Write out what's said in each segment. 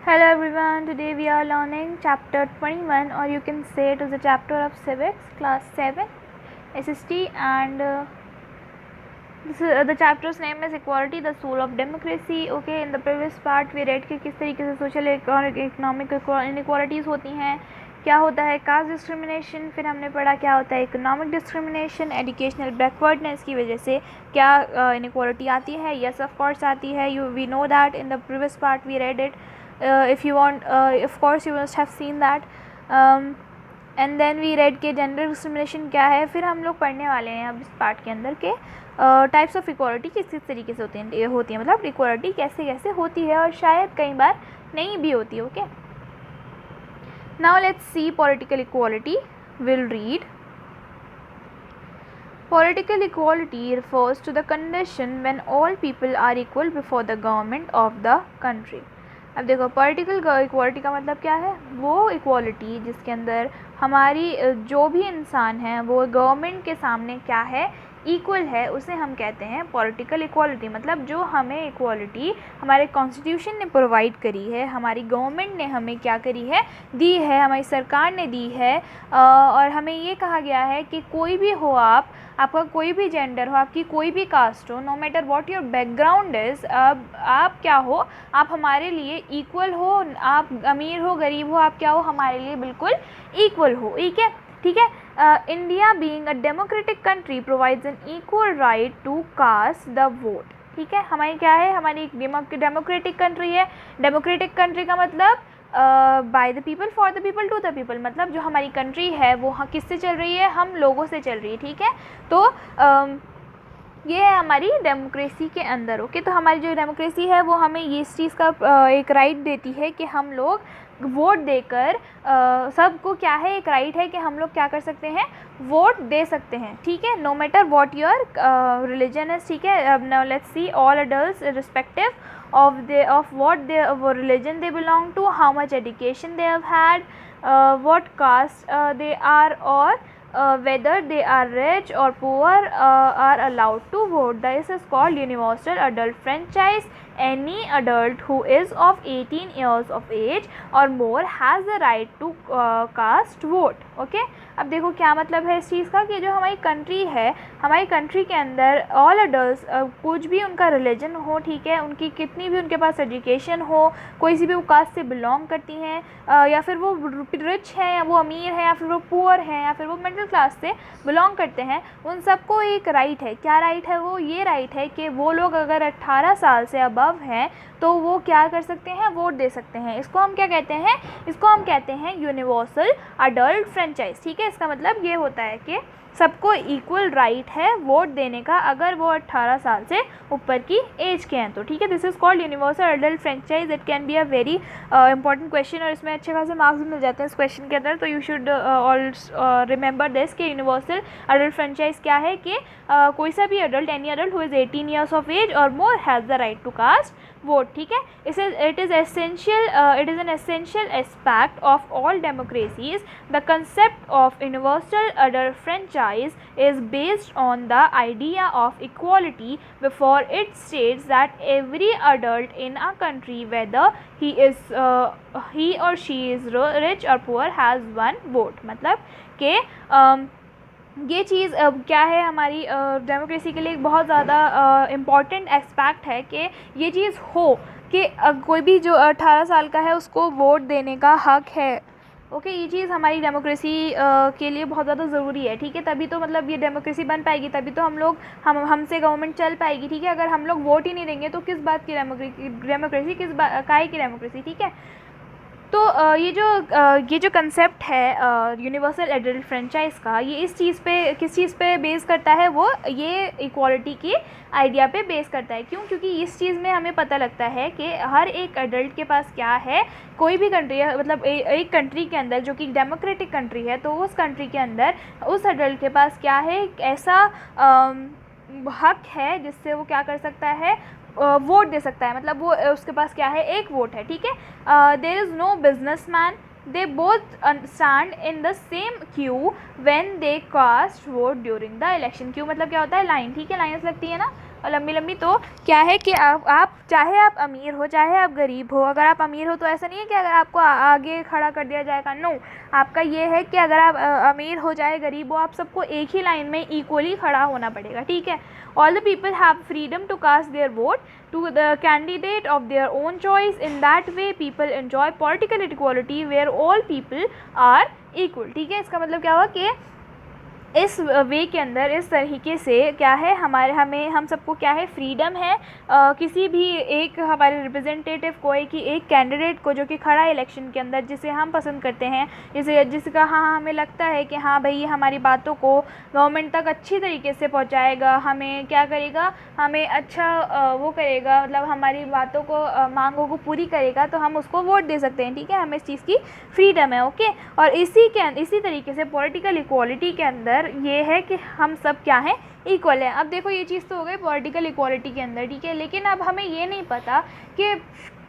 Hello everyone, today we are learning chapter 21, or you can say it is a chapter of civics, class 7 SST, and the chapter's name is equality, the soul of democracy. Okay, in the previous part we read कि किस तरीके से social economic inequalities होती हैं, क्या होता है caste discrimination, फिर हमने पढ़ा क्या होता है इकोनॉमिक डिस्क्रिमिनेशन, एजुकेशनल बैकवर्डनेस की वजह से क्या इनइक्वालिटी आती है. यस ऑफ कोर्स आती है. We know that in the previous part we read it. If you want, of course you must have seen that. And then we read के gender discrimination क्या है. फिर हम लोग पढ़ने वाले हैं अब इस पार्ट के अंदर के टाइप्स ऑफ इक्वालिटी किस किस तरीके से होती है मतलब इक्वालिटी कैसे कैसे होती है और शायद कई बार नहीं भी होती है. Okay, now let's C political equality. Will read Political equality refers to the condition when all people are equal before the government of the country. अब देखो पॉलिटिकल इक्वालिटी का मतलब क्या है. वो इक्वालिटी जिसके अंदर हमारी जो भी इंसान है वो गवर्नमेंट के सामने क्या है इक्वल है, उसे हम कहते हैं पॉलिटिकल इक्वालिटी. मतलब जो हमें इक्वालिटी हमारे कॉन्स्टिट्यूशन ने प्रोवाइड करी है, हमारी गवर्नमेंट ने हमें क्या करी है दी है, हमारी सरकार ने दी है. और हमें ये कहा गया है कि कोई भी हो आपका कोई भी जेंडर हो, आपकी कोई भी कास्ट हो, no matter what your background is, आप क्या हो, आप हमारे लिए इक्वल हो. आप अमीर हो गरीब हो, आप क्या हो हमारे लिए बिल्कुल इक्वल हो. ठीक है. India being a democratic country provides an equal right to cast the vote. ठीक है, हमारी क्या है, हमारी एक डेमोक्रेटिक कंट्री है. डेमोक्रेटिक कंट्री का मतलब by the people for the people to the people. मतलब जो हमारी कंट्री है वो किससे चल रही है, हम लोगों से चल रही है. ठीक है, तो ये है हमारी डेमोक्रेसी के अंदर. ओके, तो हमारी जो डेमोक्रेसी है वो हमें ये इस चीज़ का एक राइट देती है कि हम लोग वोट देकर सबको क्या है एक राइट है कि हम लोग क्या कर सकते हैं वोट दे सकते हैं. ठीक है, no matter what your religion is. ठीक है, अब now let's see all adults respective of what their religion they belong to, how much education they have had, what caste they are, or whether they are rich or poor, are allowed to vote. This is called universal adult franchise. Any adult who is of 18 years of age or more has the right to cast vote. Okay, अब देखो क्या मतलब है इस चीज़ का कि जो हमारी कंट्री है, हमारी कंट्री के अंदर ऑल अडल्ट्स कुछ भी उनका रिलीजन हो, ठीक है, उनकी कितनी भी उनके पास एजुकेशन हो, कोई सी भी वो कास्ट से बिलोंग करती हैं, या फिर वो रिच हैं या वो अमीर हैं या फिर वो पुअर हैं या फिर वो मिडिल क्लास से बिलोंग करते हैं, उन सबको एक राइट है. क्या राइट है, वो ये राइट है कि वो लोग अगर 18 साल से अबव हैं तो वो क्या कर सकते हैं वोट दे सकते हैं. इसको हम क्या कहते हैं, इसको हम कहते हैं यूनिवर्सल अडल्ट फ्रेंचाइज. ठीक है, इसका मतलब ये होता है कि सबको इक्वल राइट है वोट देने का अगर वो 18 साल से ऊपर की एज के हैं तो. ठीक है, this is called universal adult franchise. It can be a very important question और इसमें अच्छे खासे मार्क्स भी मिल जाते हैं इस क्वेश्चन के अंदर. तो you should all remember this कि यूनिवर्सल अडल्ट फ्रेंचाइज क्या है कि कोई सा भी adult, any adult who is 18 years of age और more has the right to cast vote. ठीक है, it is an essential aspect of all democracies. The concept of universal adult franchise is based on the idea of equality before it states that every adult in a country, whether he or she is rich or poor, has one vote. मतलब कि ये चीज़ क्या है हमारी democracy के लिए एक बहुत ज़्यादा इम्पॉर्टेंट एस्पेक्ट है कि ये चीज़ हो कि कोई भी जो 18 साल का है उसको वोट देने का हक है. ओके, ये चीज़ हमारी डेमोक्रेसी के लिए बहुत ज़्यादा ज़रूरी है. ठीक है, तभी तो मतलब ये डेमोक्रेसी बन पाएगी, तभी तो हमसे गवर्नमेंट चल पाएगी. ठीक है, अगर हम लोग वोट ही नहीं देंगे तो किस बात की डेमोक्रेसी काहे की डेमोक्रेसी. ठीक है, तो ये जो कंसेप्ट है यूनिवर्सल एडल्ट फ्रेंचाइज का, ये किस चीज़ पे बेस करता है, वो ये इक्वालिटी की आइडिया पे बेस करता है. क्यों, क्योंकि इस चीज़ में हमें पता लगता है कि हर एक एडल्ट के पास क्या है, कोई भी कंट्री है मतलब एक कंट्री के अंदर जो कि डेमोक्रेटिक कंट्री है, तो उस कंट्री के अंदर उस एडल्ट के पास क्या है एक ऐसा हक है जिससे वो क्या कर सकता है वोट दे सकता है. मतलब वो उसके पास क्या है एक वोट है. ठीक है, there is no businessman, they both stand in the same queue when they cast vote during the election. Queue मतलब क्या होता है लाइन. ठीक है, लाइन्स लगती है ना, और लंबी लंबी तो क्या है कि आप चाहे आप अमीर हो चाहे आप गरीब हो, अगर आप अमीर हो तो ऐसा नहीं है कि अगर आपको आगे खड़ा कर दिया जाएगा, नो, आपका ये है कि अगर आप अमीर हो चाहे गरीब हो, आप सबको एक ही लाइन में इक्वली खड़ा होना पड़ेगा, ठीक है। All the people have freedom to cast their vote to the candidate of their own choice. In that way people enjoy political equality where all people are equal, ठीक है। इसका मतलब क्या हुआ कि इस वे के अंदर इस तरीके से क्या है हम सबको क्या है, फ्रीडम है किसी भी एक हमारे रिप्रेजेंटेटिव को, एक कैंडिडेट को जो कि खड़ा है इलेक्शन के अंदर, जिसे हम पसंद करते हैं, जिसका हाँ हमें लगता है कि हाँ भाई ये हमारी बातों को गवर्नमेंट तक अच्छी तरीके से पहुंचाएगा, हमें क्या करेगा, हमें अच्छा वो करेगा, मतलब हमारी बातों को मांगों को पूरी करेगा, तो हम उसको वोट दे सकते हैं, ठीक है। हमें इस चीज़ की फ्रीडम है, ओके। और इसी तरीके से पॉलिटिकल इक्वालिटी के अंदर ये है कि हम सब क्या हैं, इक्वल है। अब देखो ये चीज़ तो हो गई पॉलिटिकल इक्वालिटी के अंदर, ठीक है। लेकिन अब हमें ये नहीं पता कि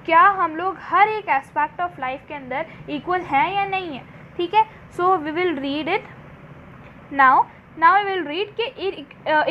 क्या हम लोग हर एक एस्पेक्ट ऑफ लाइफ के अंदर इक्वल हैं या नहीं है, ठीक है। So we will read it now we will read कि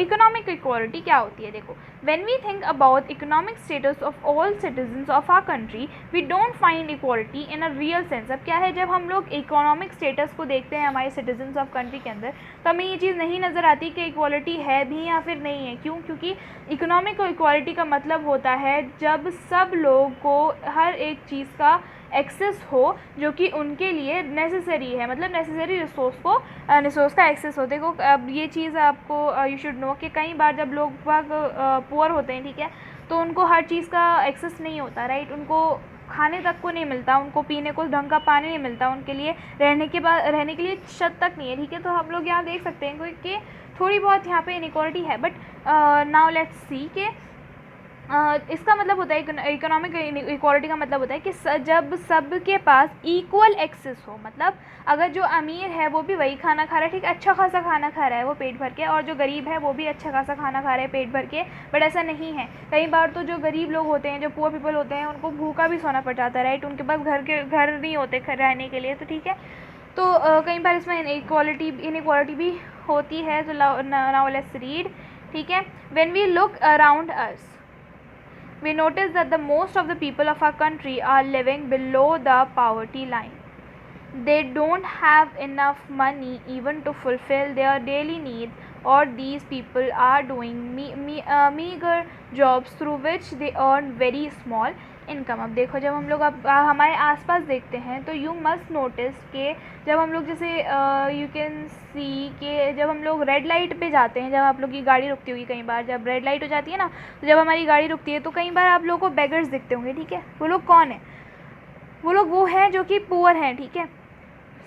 इकोनॉमिक इक्वालिटी क्या होती है। देखो, when we think about economic status of all citizens of our country we don't find equality in a real sense। अब क्या है, जब हम लोग इकोनॉमिक स्टेटस को देखते हैं हमारे सिटीजन्स ऑफ कंट्री के अंदर, तो हमें ये चीज़ नहीं नज़र आती कि इक्वालिटी है भी या फिर नहीं है। क्यों? क्योंकि इकोनॉमिक इक्वालिटी का मतलब होता है जब सब लोग को हर एक चीज़ का एक्सेस हो जो कि उनके लिए नेसेसरी है, मतलब नेसेसरी रिसोर्स का एक्सेस हो। देखो अब ये चीज़ आपको यू शुड नो कि कई बार जब लोग पुअर होते हैं, ठीक है, तो उनको हर चीज़ का एक्सेस नहीं होता, राइट। उनको खाने तक को नहीं मिलता, उनको पीने को ढंग का पानी नहीं मिलता, उनके लिए रहने के लिए छत तक नहीं है, ठीक है। तो हम लोग यहाँ देख सकते हैं कि थोड़ी बहुत यहाँ पे इनइक्वालिटी है, बट नाउ लेट्स सी के इसका मतलब होता है इकोनॉमिक इक्वालिटी का मतलब होता है कि जब सबके पास इक्वल एक्सेस हो, मतलब अगर जो अमीर है वो भी वही खाना खा रहा है, ठीक है, अच्छा खासा खाना खा रहा है वो पेट भर के, और जो गरीब है वो भी अच्छा खासा खाना खा रहा है पेट भर के, बट ऐसा नहीं है। कई बार तो जो गरीब लोग होते हैं, जो पुअर पीपल होते हैं, उनको भूखा भी सोना पड़ जाता है, राइट। उनके पास घर नहीं होते रहने के लिए, तो ठीक है। तो कई बार इसमें इनइक्वालिटी भी होती है। तो नाउ लेट्स रीड, ठीक है। When we look around us we notice that the most of the people of our country are living below the poverty line. They don't have enough money even to fulfill their daily needs, or these people are doing meager jobs through which they earn very small income। अब देखो, जब हम लोग अब हमारे आसपास देखते हैं तो यू मस्ट नोटिस के जब हम लोग जैसे यू कैन सी के जब हम लोग रेड लाइट पे जाते हैं, जब आप लोग की गाड़ी रुकती होगी, कई बार जब रेड लाइट हो जाती है ना, तो जब हमारी गाड़ी रुकती है तो कई बार आप लोगों को बेगर्स दिखते होंगे, ठीक है। वो लोग कौन है? वो लोग वो हैं जो कि पुअर हैं, ठीक है।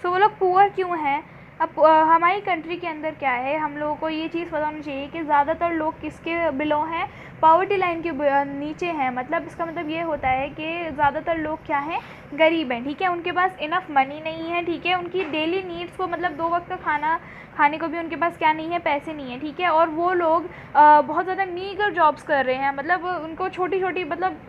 सो वो लोग पुअर क्यों हैं? अब हमारी कंट्री के अंदर क्या है, हम लोगों को ये चीज़ पता होनी चाहिए कि ज़्यादातर लोग किसके बिलो हैं, पॉवर्टी लाइन के नीचे हैं। मतलब इसका मतलब ये होता है कि ज़्यादातर लोग क्या हैं, गरीब हैं, ठीक है। उनके पास इनफ मनी नहीं है, ठीक है। उनकी डेली नीड्स को, मतलब 2 वक्त का खाना खाने को भी उनके पास क्या नहीं है, पैसे नहीं है, ठीक है। और वो लोग बहुत ज़्यादा मीगर जॉब्स कर रहे हैं, मतलब उनको छोटी छोटी, मतलब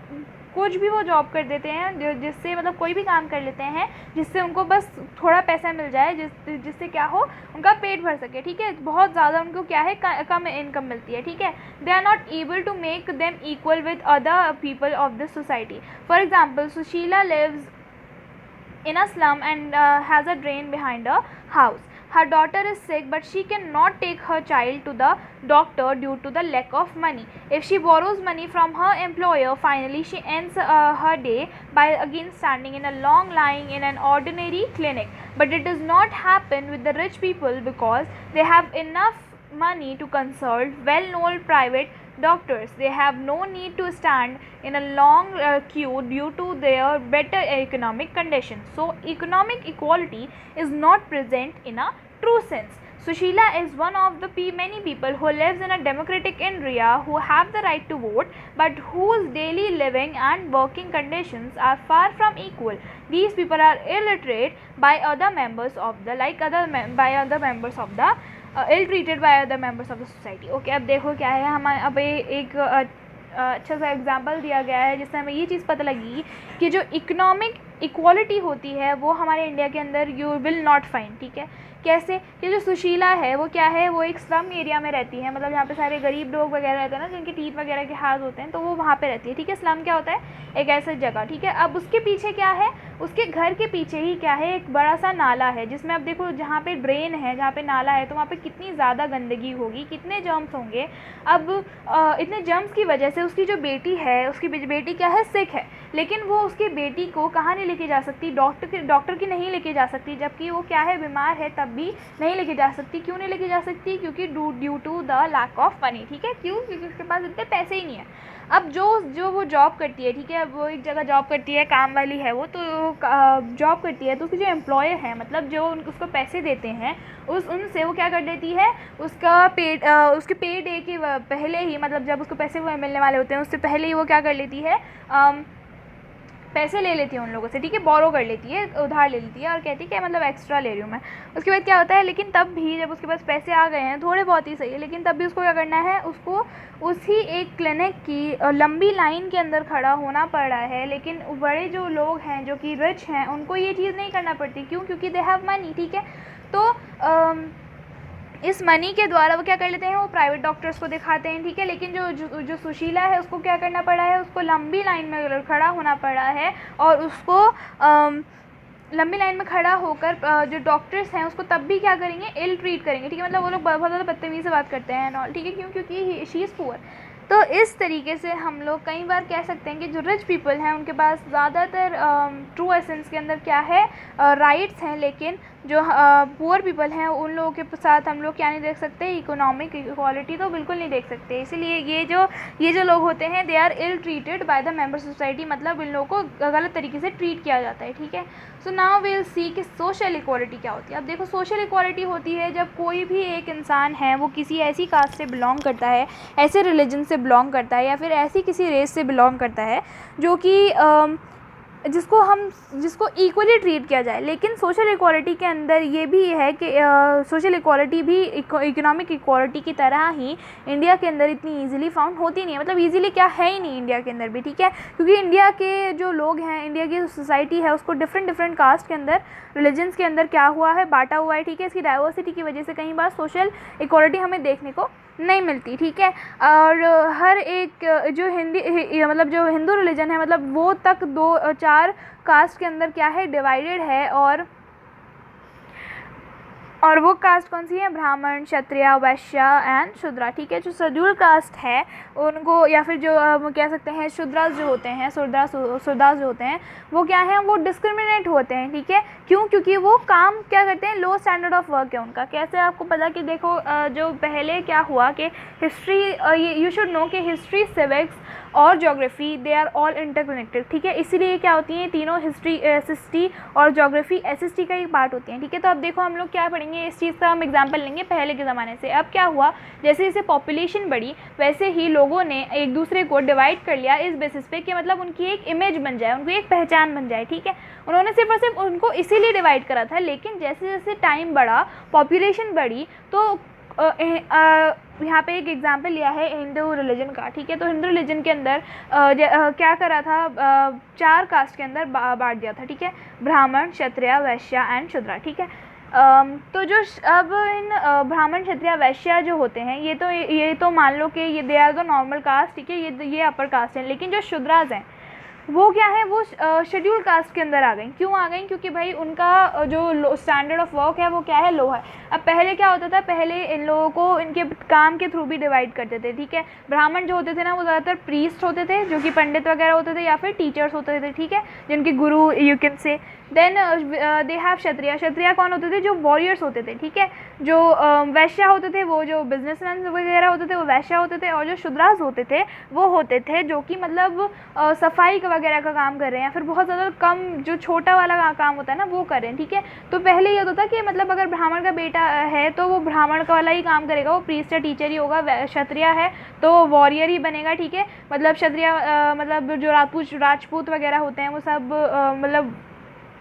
कुछ भी वो जॉब कर देते हैं जिससे, मतलब कोई भी काम कर लेते हैं जिससे उनको बस थोड़ा पैसा मिल जाए, जिससे क्या हो, उनका पेट भर सके, ठीक है। बहुत ज़्यादा उनको क्या है, कम इनकम मिलती है, ठीक है। They are not able to make them equal with other people of this society. For example, Sushila lives in a slum and has a drain behind her house. Her daughter is sick, but she cannot take her child to the doctor due to the lack of money. If she borrows money from her employer, finally she ends her day by again standing in a long line in an ordinary clinic. But it does not happen with the rich people because they have enough money to consult well-known private doctors. They have no need to stand in a long queue due to their better economic conditions. So economic equality is not present in a true sense. Sushila is one of the many people who lives in a democratic India who have the right to vote, but whose daily living and working conditions are far from equal. These people are illiterate by other members of the ill treated by other members of the society. Okay, अब देखो क्या है, हमारे अब एक अच्छा सा example दिया गया है जिससे हमें ये चीज़ पता लगी कि जो इकोनॉमिक इक्वालिटी होती है वो हमारे इंडिया के अंदर यू विल नॉट फाइंड, ठीक है। कैसे कि जो सुशीला है वो क्या है, वो एक स्लम एरिया में रहती है, मतलब यहाँ पे सारे गरीब लोग वगैरह रहते हैं ना, जिनके टीथ वगैरह के हाथ होते हैं, तो वो वहाँ पे रहती है, ठीक है। स्लम क्या होता है, एक ऐसा जगह, ठीक है। अब उसके पीछे क्या है, उसके घर के पीछे ही क्या है, एक बड़ा सा नाला है, जिसमें अब देखो जहाँ पे ड्रेन है, जहाँ पे नाला है, तो वहाँ पे कितनी ज़्यादा गंदगी होगी, कितने जर्म्स होंगे। अब इतने जर्म्स की वजह से उसकी जो बेटी है, उसकी बेटी क्या है, सिक है, लेकिन वो उसकी बेटी को कहाँ नहीं लेके जा सकती, डॉक्टर की नहीं लेके जा सकती, जबकि वो क्या है, बीमार है, तब भी नहीं लेके जा सकती। क्यों नहीं लेके जा सकती, क्योंकि due to the lack of money, ठीक है। क्यों, क्योंकि उसके पास इतने पैसे ही नहीं है। अब जो वो जॉब करती है, ठीक है, अब वो एक जगह जॉब करती है, काम वाली है वो, तो जॉब करती है, तो उसके जो एम्प्लॉयर हैं, मतलब जो उसको पैसे देते हैं, उनसे वो क्या कर देती है, उसके पे डे के पहले ही, मतलब जब उसको पैसे वो मिलने वाले होते हैं, उससे पहले ही वो क्या कर लेती है, पैसे ले लेती है उन लोगों से, ठीक है, बोरो कर लेती है, उधार ले लेती है, और कहती है कि मतलब एक्स्ट्रा ले रही हूँ मैं। उसके बाद क्या होता है, लेकिन तब भी जब उसके पास पैसे आ गए हैं, थोड़े बहुत ही सही है, लेकिन तब भी उसको क्या करना है, उसको उसी एक क्लिनिक की लंबी लाइन के अंदर खड़ा होना पड़ रहा है। लेकिन बड़े जो लोग हैं, जो कि रिच हैं, उनको ये चीज़ नहीं करना पड़ती। क्यों, क्योंकि दे हैव मनी, ठीक है। तो इस मनी के द्वारा वो क्या कर लेते हैं, वो प्राइवेट डॉक्टर्स को दिखाते हैं, ठीक है। लेकिन जो सुशीला है, उसको क्या करना पड़ा है, उसको लंबी लाइन में खड़ा होना पड़ा है, और उसको लंबी लाइन में खड़ा होकर जो डॉक्टर्स हैं उसको तब भी क्या करेंगे, इल ट्रीट करेंगे, ठीक है। मतलब वो लोग बहुत ज़्यादा बदतमीज़ी से बात करते हैं नॉल, ठीक है। क्यों, क्योंकि शी इज़ पुअर। तो इस तरीके से हम लोग कई बार कह सकते हैं कि जो रिच पीपल हैं उनके पास ज़्यादातर ट्रू एसेंस के अंदर क्या है, राइट्स हैं, लेकिन जो पुअर पीपल हैं उन लोगों के साथ हम लोग क्या नहीं देख सकते, इकोनॉमिक इक्वालिटी तो बिल्कुल नहीं देख सकते। इसीलिए ये जो लोग होते हैं, they are ill treated by the member society, मतलब इन लोगों को गलत तरीके से ट्रीट किया जाता है, ठीक है। So now we will see कि सोशल इक्वालिटी क्या होती है। अब देखो, सोशल इक्वालिटी होती है जब कोई भी एक इंसान है, वो किसी ऐसी कास्ट से बिलोंग करता है, ऐसे रिलीजन से बिलोंग करता है, या फिर ऐसी किसी रेस से बिलोंग करता है जो कि जिसको इक्वली ट्रीट किया जाए। लेकिन सोशल इक्वालिटी के अंदर ये भी है कि सोशल इक्वालिटी भी इकोनॉमिक इक्वालिटी की तरह ही इंडिया के अंदर इतनी इजीली फाउंड होती नहीं है, मतलब इजीली क्या है ही नहीं इंडिया के अंदर भी, ठीक है। क्योंकि इंडिया के जो लोग हैं, इंडिया की सोसाइटी है, उसको डिफरेंट कास्ट के अंदर, रिलीजन्स के अंदर क्या हुआ है, बांटा हुआ है, ठीक है। इसकी डाइवर्सिटी की वजह से कई बार सोशल इक्वालिटी हमें देखने को नहीं मिलती, ठीक है। और हर एक जो मतलब जो हिंदू रिलीजन है, मतलब वो तक 2-4 कास्ट के अंदर क्या है, डिवाइडेड है। और वो कास्ट कौन सी है, ब्राह्मण, क्षत्रिय, वैश्य एंड शूद्रा, ठीक है। जो शेड्यूल कास्ट है उनको, या फिर जो कह सकते हैं शूद्रास जो होते हैं, शूद्रास जो होते हैं, वो क्या है, वो डिस्क्रिमिनेट होते हैं, ठीक है। क्यों, क्योंकि वो काम क्या करते हैं, लो स्टैंडर्ड ऑफ वर्क है उनका। कैसे, आपको पता कि देखो जो पहले क्या हुआ कि हिस्ट्री, यू शुड नो कि हिस्ट्री, सिविक्स और geography, they are all interconnected, ठीक है। इसीलिए क्या होती हैं तीनों, हिस्ट्री, एसएसटी और ज्योग्राफी एसएसटी का एक पार्ट होती हैं, ठीक है। तो अब देखो हम लोग क्या पढ़ेंगे, इस चीज़ का हम एग्जांपल लेंगे पहले के ज़माने से। अब क्या हुआ, जैसे जैसे पॉपुलेशन बढ़ी, वैसे ही लोगों ने एक दूसरे को डिवाइड कर लिया इस बेसिस पे कि मतलब उनकी एक इमेज बन जाए, उनकी एक पहचान बन जाए, ठीक है। उन्होंने सिर्फ और सिर्फ उनको इसीलिए डिवाइड करा था। लेकिन जैसे जैसे टाइम बढ़ा, पॉपुलेशन बढ़ी, तो यहाँ पे एक एग्जांपल लिया है हिंदू रिलीजन का, ठीक है। तो हिंदू रिलीजन के अंदर क्या करा था, 4 कास्ट के अंदर बांट दिया था, ठीक है। ब्राह्मण, क्षत्रिय, वैश्य एंड शूद्र, ठीक है। तो जो अब इन ब्राह्मण, क्षत्रिय, वैश्य जो होते हैं, ये तो मान लो कि ये they are the normal caste, ठीक है, ये अपर कास्ट हैं। लेकिन जो शूद्रास हैं वो क्या है, वो शेड्यूल कास्ट के अंदर आ गई। क्यों आ गई, क्योंकि भाई उनका जो स्टैंडर्ड ऑफ वर्क है वो क्या है, लो है। अब पहले क्या होता था, पहले इन लोगों को इनके काम के थ्रू भी डिवाइड करते थे, ठीक है। ब्राह्मण जो होते थे ना, वो ज़्यादातर प्रीस्ट होते थे, जो कि पंडित वगैरह होते थे, या फिर टीचर्स होते थे, ठीक है, जिनके गुरु you can say. Then they have Kshatriya. क्षत्रिय कौन होते थे, जो वॉरियर्स होते थे, ठीक है। जो वैश्य होते थे, वो जो बिजनेसमैन वगैरह होते थे, वो वैश्य होते थे। और जो शूद्रास होते थे, वो होते थे जो कि मतलब सफाई वगैरह का काम कर रहे हैं, या फिर बहुत ज़्यादा कम जो छोटा वाला काम होता है ना, वो कर रहे हैं, ठीक है। तो पहले ये होता था कि मतलब अगर ब्राह्मण का बेटा है तो वो ब्राह्मण का वाला ही काम करेगा, वो प्रीस्ट या टीचर ही होगा। क्षत्रिय है तो वॉरियर ही बनेगा, ठीक है। मतलब क्षत्रिय मतलब जो राजपूत वगैरह होते हैं, वो सब मतलब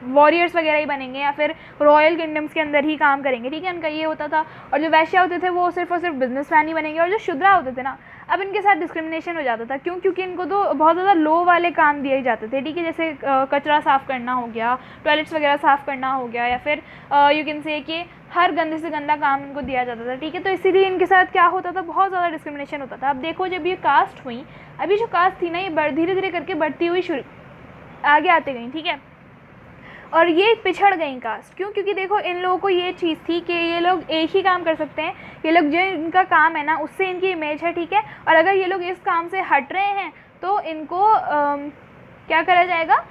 वॉरियर्स वगैरह ही बनेंगे, या फिर रॉयल किंगडम्स के अंदर ही काम करेंगे, ठीक है। उनका ये होता था। और जो वैश्य होते थे, वो सिर्फ और सिर्फ बिजनेसमैन ही बनेंगे। और जो शूद्रा होते थे ना, अब इनके साथ डिस्क्रिमिनेशन हो जाता था। क्यों? क्योंकि इनको तो बहुत ज़्यादा लो वाले काम दिए जाते थे, ठीक है, जैसे कचरा साफ़ करना हो गया, टॉयलेट्स वगैरह साफ़ करना हो गया, या फिर यू कैन से कि हर गंदे से गंदा काम इनको दिया जाता था, ठीक है। तो इसीलिए इनके साथ क्या होता था, बहुत ज़्यादा डिस्क्रिमिनेशन होता था। अब देखो जब ये कास्ट हुई, अभी जो कास्ट थी ना ये धीरे धीरे करके बढ़ती हुई आगे आते गई, ठीक है, और ये पिछड़ गई कास्ट। क्यों? क्योंकि देखो इन लोगों को ये चीज़ थी कि ये लोग एक ही काम कर सकते हैं, ये लोग जो इनका काम है ना उससे इनकी इमेज है, ठीक है, और अगर ये लोग इस काम से हट रहे हैं तो इनको क्या करा जाएगा,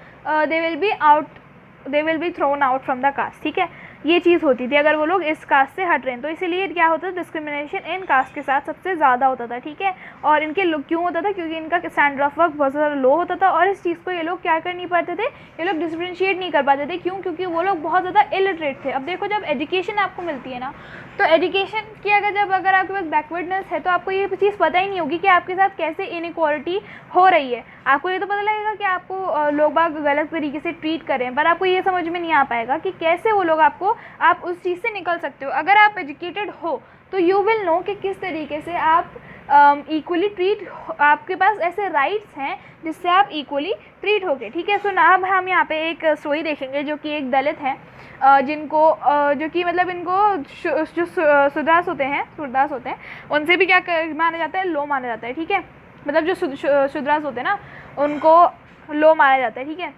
they will be thrown out from the caste, ठीक है। ये चीज़ होती थी अगर वो लोग इस कास्ट से हट रहे हैं। तो इसीलिए क्या होता था, डिस्क्रिमिनेशन इन कास्ट के साथ सबसे ज़्यादा होता था, ठीक है। और इनके लोग क्यों होता था, क्योंकि इनका स्टैंडर्ड ऑफ वर्क बहुत ज़्यादा लो होता था, और इस चीज़ को ये लोग क्या कर नहीं पाते थे, ये लोग डिफ्रेंशिएट नहीं कर पाते थे। क्यों? क्योंकि वो लोग बहुत ज़्यादा इलिटरेट थे। अब देखो जब एजुकेशन आपको मिलती है ना, तो एजुकेशन की अगर आपके पास बैकवर्डनेस है तो आपको ये चीज़ पता ही नहीं होगी कि आपके साथ कैसे इनइक्वालिटी हो रही है। आपको ये तो पता लगेगा कि आपको लोग बाग गलत तरीके से ट्रीट कर रहे हैं, पर आपको ये समझ में नहीं आ पाएगा कि कैसे वो लोग आप उस चीज़ से निकल सकते हो। अगर आप एजुकेटेड हो तो यू विल नो कि किस तरीके से आप इक्वली ट्रीट, आपके पास ऐसे राइट्स हैं जिससे आप इक्वली ट्रीट होगे, ठीक है। सो ना अब हम यहाँ पे एक स्टोरी देखेंगे जो कि एक दलित है, जिनको जो कि मतलब इनको जो सुरदास होते हैं उनसे भी क्या माना जाता है, लो माना जाता है, ठीक है। मतलब जो शुद्रास होते हैं ना उनको लो माना जाता है, ठीक है।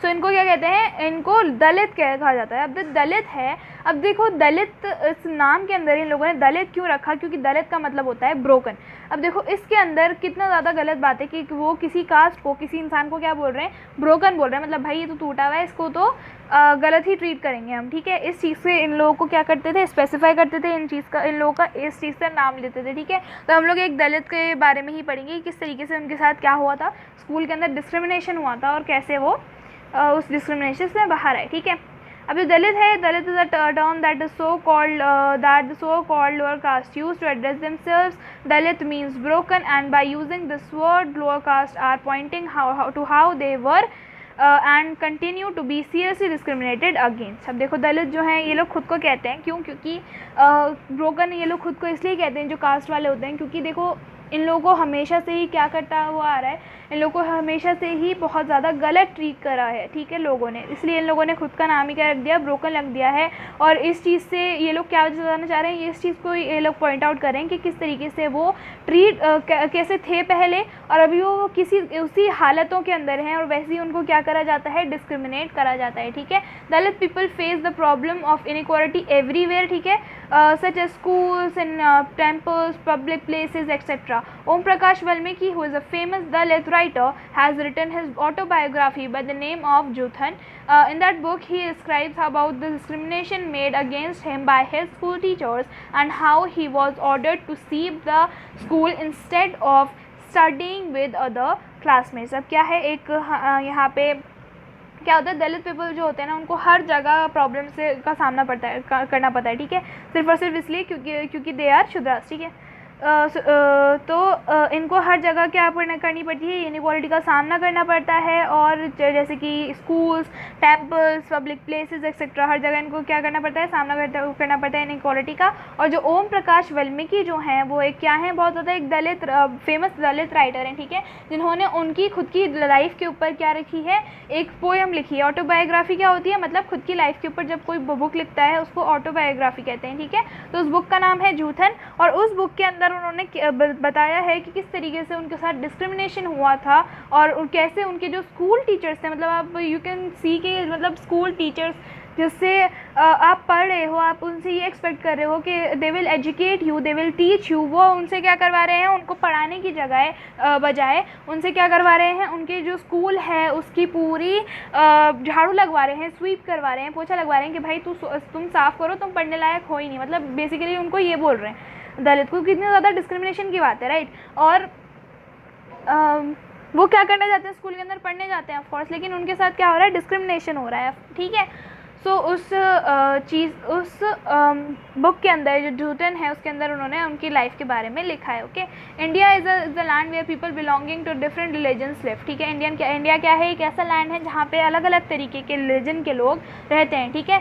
सो इनको क्या कहते हैं, इनको दलित कहा जाता है। अब दलित है, अब देखो दलित इस नाम के अंदर इन लोगों ने दलित क्यों रखा, क्योंकि दलित का मतलब होता है ब्रोकन। अब देखो इसके अंदर कितना ज़्यादा गलत बात है कि वो किसी कास्ट को, किसी इंसान को क्या बोल रहे हैं, ब्रोकन बोल रहे हैं। मतलब भाई ये तो टूटा हुआ है, इसको तो गलत ही ट्रीट करेंगे हम, ठीक है। इस चीज़ से इन लोगों को क्या करते थे, स्पेसिफाई करते थे इन लोगों का इस चीज़ से नाम लेते थे, ठीक है। तो हम लोग एक दलित के बारे में ही पढ़ेंगे कि किस तरीके से उनके साथ क्या हुआ था, स्कूल के अंदर डिस्क्रिमिनेशन हुआ था और कैसे वो उस डिस्क्रिमिनेशन से बाहर आए, ठीक है। अब जो दलित है, Dalit is a term that is so called lower caste use to address themselves. Dalit means broken and by using this word lower caste are pointing how they were and continue to be seriously discriminated against. अब देखो दलित जो हैं ये लोग खुद को कहते हैं, क्यों? क्योंकि ब्रोकन ये लोग खुद को इसलिए कहते हैं जो कास्ट वाले होते हैं, क्योंकि देखो इन लोगों को हमेशा से ही क्या करता हुआ आ रहा है, इन लोगों को हमेशा से ही बहुत ज़्यादा गलत ट्रीट करा है, ठीक है, लोगों ने। इसलिए इन लोगों ने खुद का नाम ही क्या रख दिया, ब्रोकन रख दिया है। और इस चीज़ से ये लोग क्या बताना चाह रहे हैं, इस चीज़ को ये लोग पॉइंट आउट करें कि किस तरीके से वो ट्रीट कैसे थे पहले और अभी वो उसी हालतों के अंदर हैं और वैसे ही उनको क्या करा जाता है, डिस्क्रिमिनेट करा जाता है, ठीक है। Dalit people face the problem of inequality everywhere, ठीक है, such as schools in temples, public places etcetera. Om Prakash Valmiki, who is a famous Dalit writer, has written his autobiography by the name of Juthan. In that book, he describes about the discrimination made against him by his school teachers and how he was ordered to leave the school instead of studying with other classmates. अब क्या है, एक यहाँ पे क्या होता है, Dalit people जो होते हैं ना उनको हर जगह प्रॉब्लम से का सामना करना पड़ता है, ठीक है, सिर्फ और सिर्फ इसलिए क्योंकि दे आर शुद्रास, ठीक है। तो इनको हर जगह क्या करनी पड़ती है, इनइक्वालिटी का सामना करना पड़ता है। और जैसे कि schools, temples, public places etcetera, हर जगह इनको क्या करना पड़ता है, सामना करना पड़ता है इनइक्वालिटी का। और जो ओम प्रकाश वाल्मीकि जो हैं वो एक क्या हैं, बहुत ज़्यादा एक फेमस दलित राइटर हैं, ठीक है, जिन्होंने उनकी खुद की लाइफ के ऊपर क्या रखी है, एक पोएम लिखी है। ऑटोबायोग्राफी क्या होती है, मतलब खुद की लाइफ के ऊपर जब कोई बुक लिखता है उसको ऑटोबायोग्राफी कहते हैं, ठीक है। तो उस बुक का नाम है जूथन, और उस बुक के अंदर उन्होंने बताया है कि किस तरीके से उनके साथ डिस्क्रिमिनेशन हुआ था और कैसे उनके जो स्कूल टीचर्स थे, मतलब आप यू कैन सी के मतलब स्कूल टीचर्स जिससे आप पढ़ रहे हो, आप उनसे ये एक्सपेक्ट कर रहे हो कि they will educate you, they will teach you, वो उनसे क्या करवा रहे हैं, उनको पढ़ाने की बजाय उनसे क्या करवा रहे हैं, उनके जो स्कूल है उसकी पूरी झाड़ू लगवा रहे हैं, स्वीप करवा रहे हैं, पोछा लगवा रहे हैं कि भाई तुम साफ़ करो, तुम पढ़ने लायक हो ही नहीं। मतलब बेसिकली उनको ये बोल रहे हैं दलित को। कितनी ज़्यादा डिस्क्रिमिनेशन की बात है, राइट। और वो क्या करने जाते हैं, स्कूल के अंदर पढ़ने जाते हैं ऑफकोर्स, लेकिन उनके साथ क्या हो रहा है, डिस्क्रिमिनेशन हो रहा है, ठीक है। सो उस बुक के अंदर जो ड्यूटन है उसके अंदर उन्होंने उनकी लाइफ के बारे में लिखा है। Okay, India is the land where people belonging to different religions live. ठीक है, इंडिया क्या है, एक ऐसा लैंड है जहाँ पे अलग अलग तरीके के रिलीजन के लोग रहते हैं। ठीक है,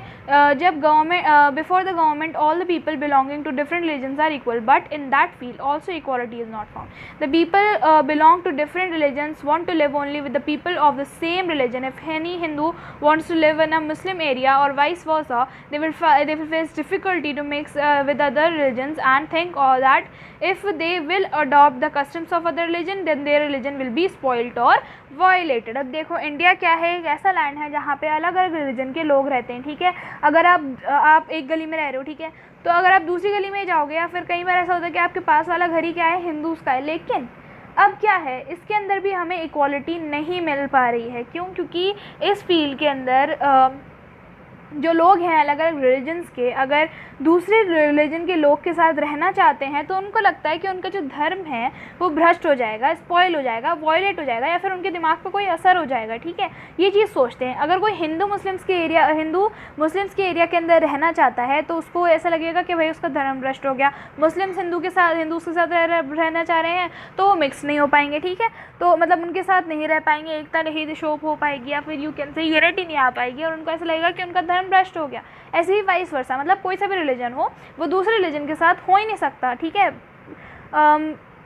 जब government before the government all the people belonging to different religions are equal, but in that field also equality is not found. The people belong to different religions want to live only with the people of the same religion. If any Hindu wants to live in a Muslim area or vice versa, they will face difficulty to mix with other religions, and think that if they will adopt the customs of other religion, then their religion will be spoilt or violated. अब देखो, India क्या है, एक ऐसा land है जहाँ पे अलग अलग रिलीजन के लोग रहते हैं। ठीक है, अगर आप एक गली में रह रहे हो, ठीक है, तो अगर आप दूसरी गली में जाओगे, या फिर कई बार ऐसा होता है कि आपके पास वाला घर ही क्या है, हिंदूज का है, लेकिन अब क्या है, इसके अंदर भी हमें इक्वालिटी नहीं मिल पा रही है। क्यों? क्योंकि इस फील्ड के अंदर जो लोग हैं अलग अलग रिलीजन्स के, अगर दूसरे रिलीजन के लोग के साथ रहना चाहते हैं तो उनको लगता है कि उनका जो धर्म है वो भ्रष्ट हो जाएगा, स्पॉइल हो जाएगा, वॉयलेट हो जाएगा, या फिर उनके दिमाग पर कोई असर हो जाएगा। ठीक है, ये चीज़ सोचते हैं। अगर कोई हिंदू मुस्लिम्स के एरिया के अंदर रहना चाहता है तो उसको ऐसा लगेगा कि भाई उसका धर्म भ्रष्ट हो गया। मुस्लिम्स हिंदूज के साथ रहना चाह रहे हैं तो वो मिक्स नहीं हो पाएंगे। ठीक है, तो मतलब उनके साथ नहीं रह पाएंगे, एकता नहीं शोप हो पाएगी, या फिर यू कैन से यूनिटी नहीं आ पाएगी, और उनको ऐसा लगेगा कि उनका धर्म भ्रष्ट हो गया। ऐसे ही वाइस वर्सा, मतलब कोई सा भी रिलीजन हो वो दूसरे रिलीजन के साथ हो ही नहीं सकता। ठीक है,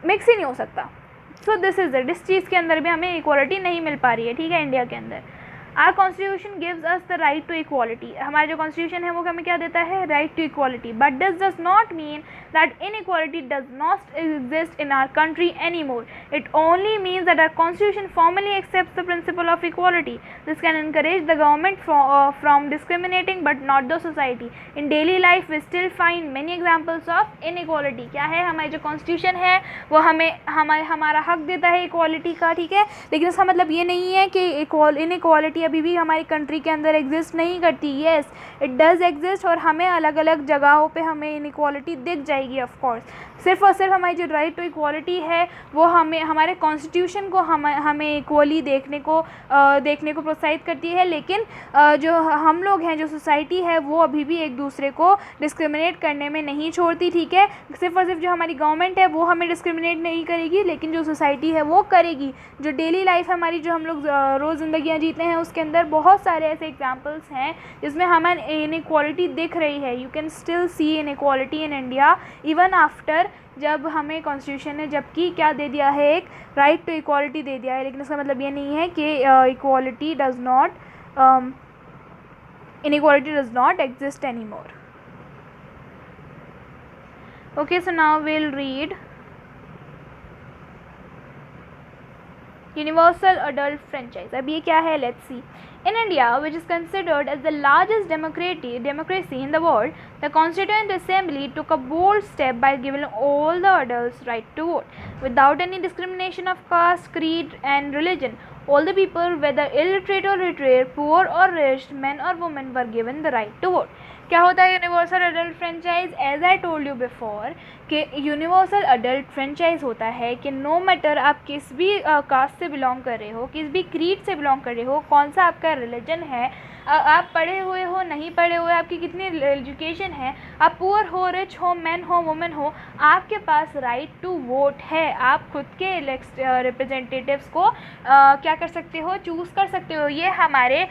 मिक्स ही नहीं हो सकता। सो दिस इज इट, इस चीज़ के अंदर भी हमें इक्वालिटी नहीं मिल पा रही है। ठीक है, इंडिया के अंदर our constitution gives us the right to equality. हमारा जो कॉन्स्टिट्यूशन है वो हमें क्या देता है, right to equality, but this does not mean that inequality does not exist in our country any more. It only means that our constitution formally accepts the principle of equality. This can encourage the government from discriminating but not the society. In daily life we still find many examples of inequality. क्या है, हमारी जो constitution है वो हमारा हक देता है इक्वालिटी का, ठीक है, लेकिन इसका मतलब ये नहीं है कि इनइक्वालिटी अभी भी हमारी कंट्री के अंदर एग्जिस्ट नहीं करती. येस, इट डज़ एग्जिस्ट, और हमें अलग अलग जगहों पे हमें इनइक्वालिटी दिख जाएगी. ऑफ कोर्स सिर्फ और सिर्फ हमारी जो राइट टू इक्वालिटी है वो हमें हमारे कॉन्स्टिट्यूशन को हमें इक्वली देखने को प्रोत्साहित करती है, लेकिन जो हम लोग हैं, जो सोसाइटी है, वो अभी भी एक दूसरे को डिस्क्रिमिनेट करने में नहीं छोड़ती. ठीक है, सिर्फ और सिर्फ जो हमारी गवर्नमेंट है वो हमें डिस्क्रिमिनेट नहीं करेगी, लेकिन जो सोसाइटी है वो करेगी. जो डेली लाइफ है हमारी, जो हम लोग रोज़ ज़िंदगियाँ जीते हैं, उसके अंदर बहुत सारे ऐसे एग्जाम्पल्स हैं जिसमें हमें इनइक्वालिटी दिख रही है. You can still see inequality in India even after जब हमें कॉन्स्टिट्यूशन ने जबकि क्या दे दिया है, एक राइट टू इक्वालिटी दे दिया है, लेकिन इसका मतलब ये नहीं है कि equality does not exist any more. Okay, so now we'll read universal adult franchise. अब ये क्या है, let's see. In India, which is considered as the largest democracy in the world, the Constituent Assembly took a bold step by giving all the adults right to vote, without any discrimination of caste, creed, and religion. All the people, whether illiterate or literate, poor or rich, men or women, were given the right to vote. क्या होता है universal adult franchise? As I told you before कि universal adult franchise होता है कि no matter आप किस भी कास्ट से बिलोंग कर रहे हो, किस भी क्रीड से बिलोंग कर रहे हो, कौन सा आपका रिलीजन है, आप पढ़े हुए हो, नहीं पढ़े हुए, आपकी कितनी एजुकेशन है, आप पुअर हो, रिच हो, मैन हो, वुमेन हो, आपके पास राइट टू वोट है. आप खुद के रिप्रेजेंटेटिव्स को क्या कर सकते हो, चूज़ कर सकते हो. ये हमारी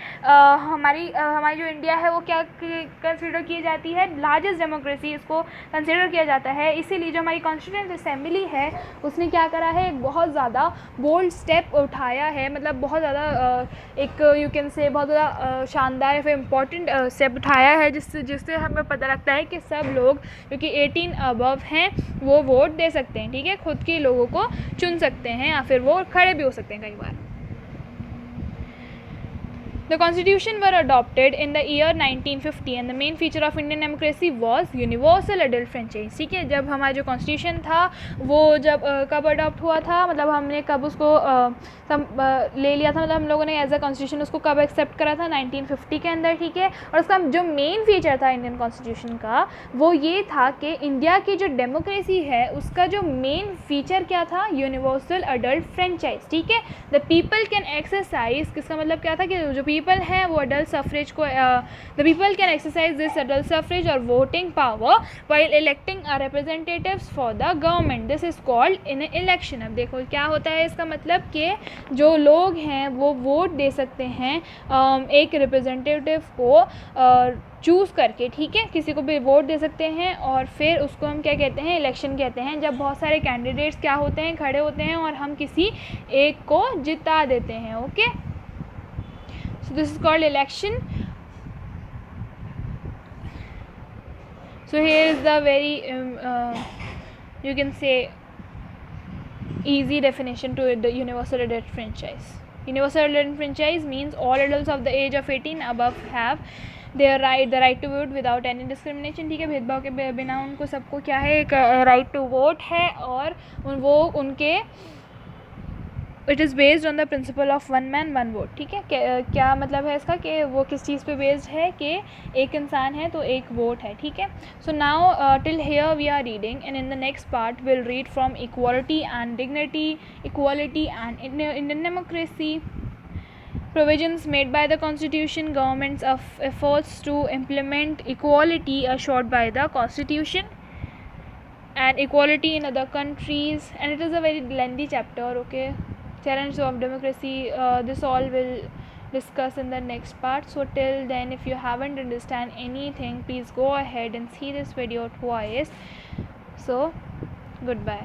जो इंडिया है वो क्या कंसिडर की जाती है, लार्जेस्ट डेमोक्रेसी इसको कंसिडर किया जाता है. इसीलिए जो हमारी कॉन्स्टिट्यूएंट असेंबली है उसने क्या करा है, एक बहुत ज़्यादा बोल्ड स्टेप उठाया है, मतलब बहुत ज़्यादा एक यू कैन से बहुत ज़्यादा शानदार या फिर इम्पॉर्टेंट स्टेप उठाया है, जिससे हमें पता लगता है कि सब लोग जो कि 18 अबव हैं वो वोट दे सकते हैं. ठीक है, खुद के लोगों को चुन सकते हैं या फिर वो खड़े भी हो सकते हैं कई बार. The Constitution were adopted in the year 1950 and the main feature of Indian democracy was universal adult franchise. ठीक है, जब हमारा जो कॉन्स्टिट्यूशन था वो कब अडॉप्ट हुआ था, मतलब हमने कब उसको ले लिया था, मतलब हम लोगों ने एज अ कॉन्स्टिट्यूशन उसको कब एक्सेप्ट करा था, 1950 के अंदर, ठीक है। और उसका जो मेन फीचर था इंडियन कॉन्स्टिट्यूशन का वो ये था कि इंडिया की जो डेमोक्रेसी है उसका जो मेन फीचर क्या था, यूनिवर्सल अडल्ट फ्रेंचाइज, ठीक है। द पीपल कैन एक्सरसाइज, किसका मतलब क्या था कि जो पीपल हैं वो अडल्ट सफरेज को, the people can exercise this adult suffrage और voting power while electing representatives for the government, this is called in election. अब देखो क्या होता है इसका मतलब कि जो लोग हैं वो वोट दे सकते हैं एक रिप्रेजेंटेटिव को चूज़ करके, ठीक है, किसी को भी वोट दे सकते हैं, और फिर उसको हम क्या कहते हैं, इलेक्शन कहते हैं, जब बहुत सारे कैंडिडेट्स क्या होते हैं, खड़े होते हैं और हम किसी एक को जिता देते हैं, okay. So this is called election. So here is the very you can say easy definition to the universal adult franchise. Universal adult franchise means all adults of the age of 18 above have their the right to vote without any discrimination, ठीक है, भेदभाव के बिना उनको सबको क्या है, एक राइट टू वोट है, और वो उनके it is based on the principle of one man one vote, ठीक है। क्या मतलब है इसका कि वो किस चीज़ पे बेस्ड है कि एक इंसान है तो एक वोट है, ठीक है। So now till here we are reading, and in the next part will read from equality and dignity, equality and Indian democracy, provisions made by the constitution, government's efforts to implement equality assured by the constitution, and equality in other countries, and it is a very lengthy chapter, okay. Challenges of democracy, this all will discuss in the next part. So till then, if you haven't understand anything, please go ahead and see this video twice. So goodbye.